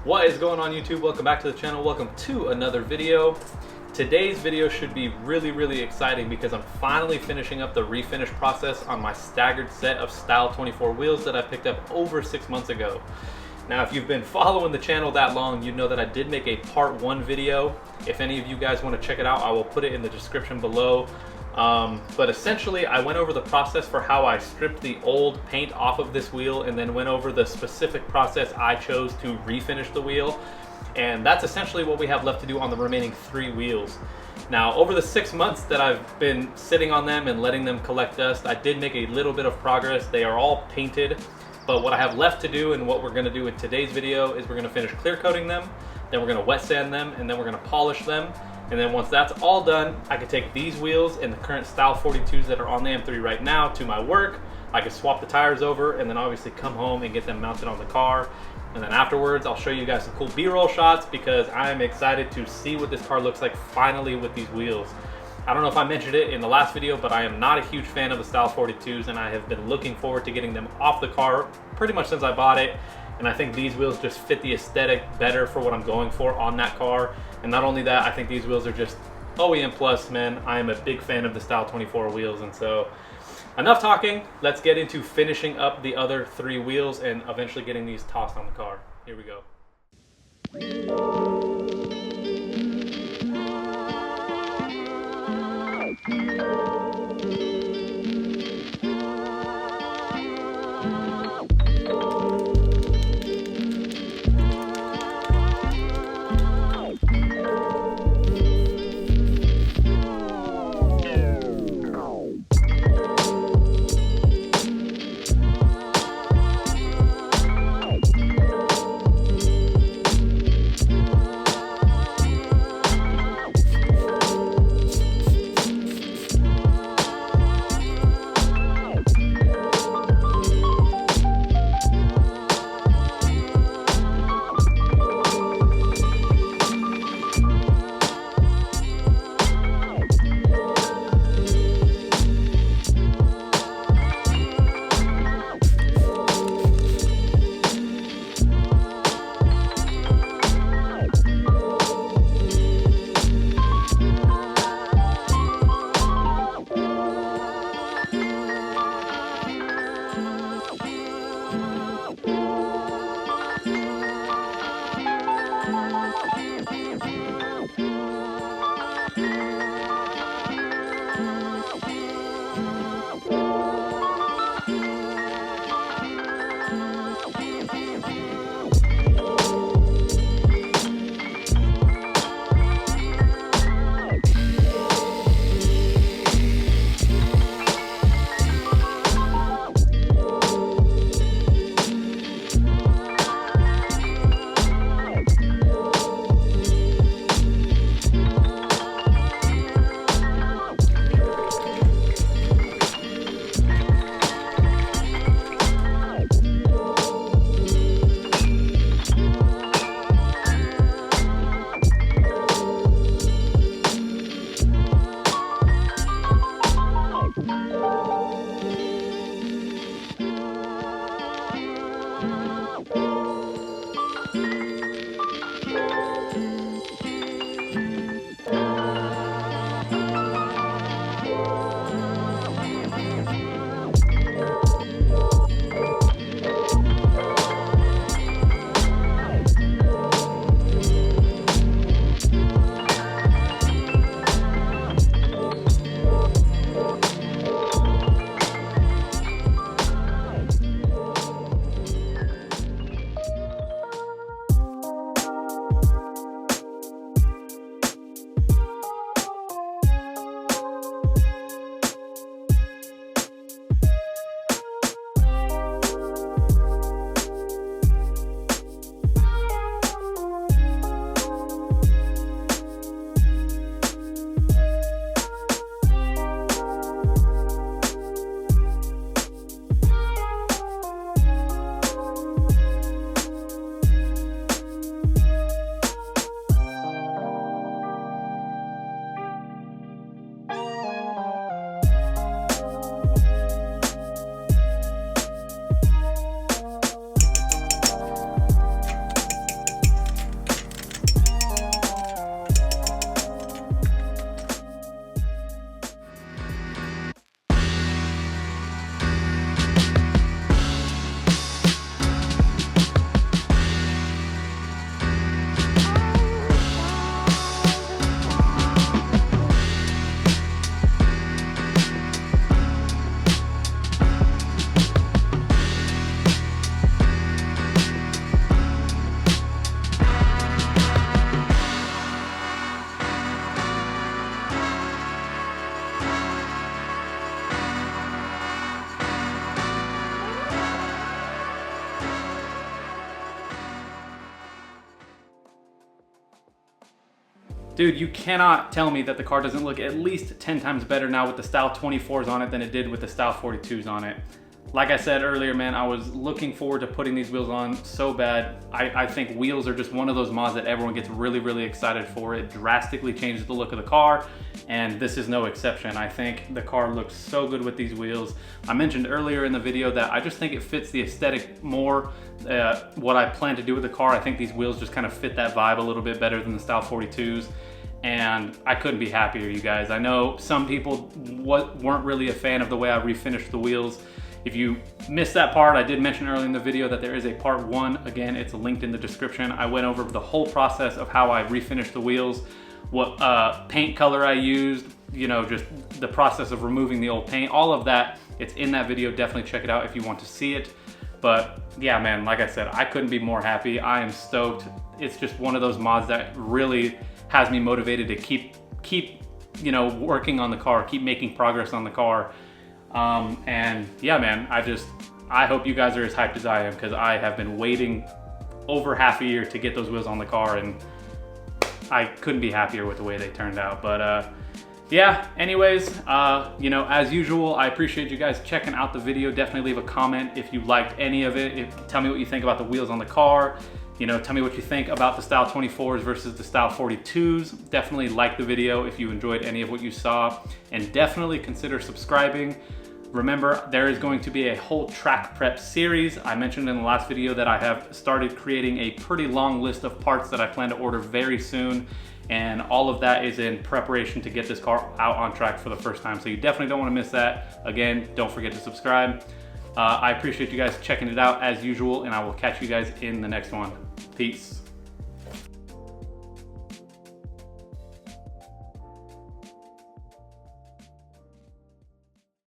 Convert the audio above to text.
What is going on YouTube? Welcome back to the channel. Welcome to another video. Today's video should be really exciting because I'm finally finishing up the refinish process on my staggered set of Style 24 wheels that I picked up over 6 months ago. Now, if you've been following the channel that long, you know that I did make a part 1 video. If any of you guys want to check it out, I will put it in the description below. But essentially, I went over the process for how I stripped the old paint off of this wheel and then went over the specific process I chose to refinish the wheel. And that's essentially what we have left to do on the remaining 3 wheels. Now, over the 6 months that I've been sitting on them and letting them collect dust, I did make a little bit of progress. They are all painted, but what I have left to do and what we're going to do in today's video is we're going to finish clear coating them, then we're going to wet sand them, and then we're going to polish them. And then once that's all done, I can take these wheels and the current Style 42s that are on the M3 right now to my work. I can swap the tires over and then obviously come home and get them mounted on the car. And then afterwards, I'll show you guys some cool B-roll shots because I'm excited to see what this car looks like finally with these wheels. I don't know if I mentioned it in the last video, but I am not a huge fan of the Style 42s and I have been looking forward to getting them off the car pretty much since I bought it. And I think these wheels just fit the aesthetic better for what I'm going for on that car. And not only that, I think these wheels are just OEM plus, man. I am a big fan of the Style 24 wheels. And so enough talking, let's get into finishing up the other 3 wheels and eventually getting these tossed on the car. Here we go. Dude, you cannot tell me that the car doesn't look at least 10 times better now with the Style 24s on it than it did with the Style 42s on it. Like I said earlier, man, I was looking forward to putting these wheels on so bad. I think wheels are just one of those mods that everyone gets really, really excited for. It drastically changes the look of the car, and this is no exception. I think the car looks so good with these wheels. I mentioned earlier in the video that I just think it fits the aesthetic more, what I plan to do with the car. I think these wheels just kind of fit that vibe a little bit better than the Style 42s. And I couldn't be happier, you guys. I know some people weren't really a fan of the way I refinished the wheels. If you missed that part, I did mention earlier in the video that there is a part 1. Again, it's linked in the description. I went over the whole process of how I refinished the wheels, what paint color I used, you know, just the process of removing the old paint, all of that. It's in that video. Definitely check it out if you want to see it. But yeah, man, like I said, I couldn't be more happy. I am stoked. It's just one of those mods that really has me motivated to keep you know, working on the car, keep making progress on the car. And yeah, man, I hope you guys are as hyped as I am, because I have been waiting over half a year to get those wheels on the car, and I couldn't be happier with the way they turned out. But yeah, anyways, you know, as usual, I appreciate you guys checking out the video. Definitely leave a comment if you liked any of it. Tell me what you think about the wheels on the car. You know, tell me what you think about the Style 24s versus the Style 42s. Definitely like the video if you enjoyed any of what you saw, and definitely consider subscribing. Remember, there is going to be a whole track prep series. I mentioned in the last video that I have started creating a pretty long list of parts that I plan to order very soon, and all of that is in preparation to get this car out on track for the first time. So you definitely don't want to miss that. Again, don't forget to subscribe. I appreciate you guys checking it out as usual, and I will catch you guys in the next one. Peace.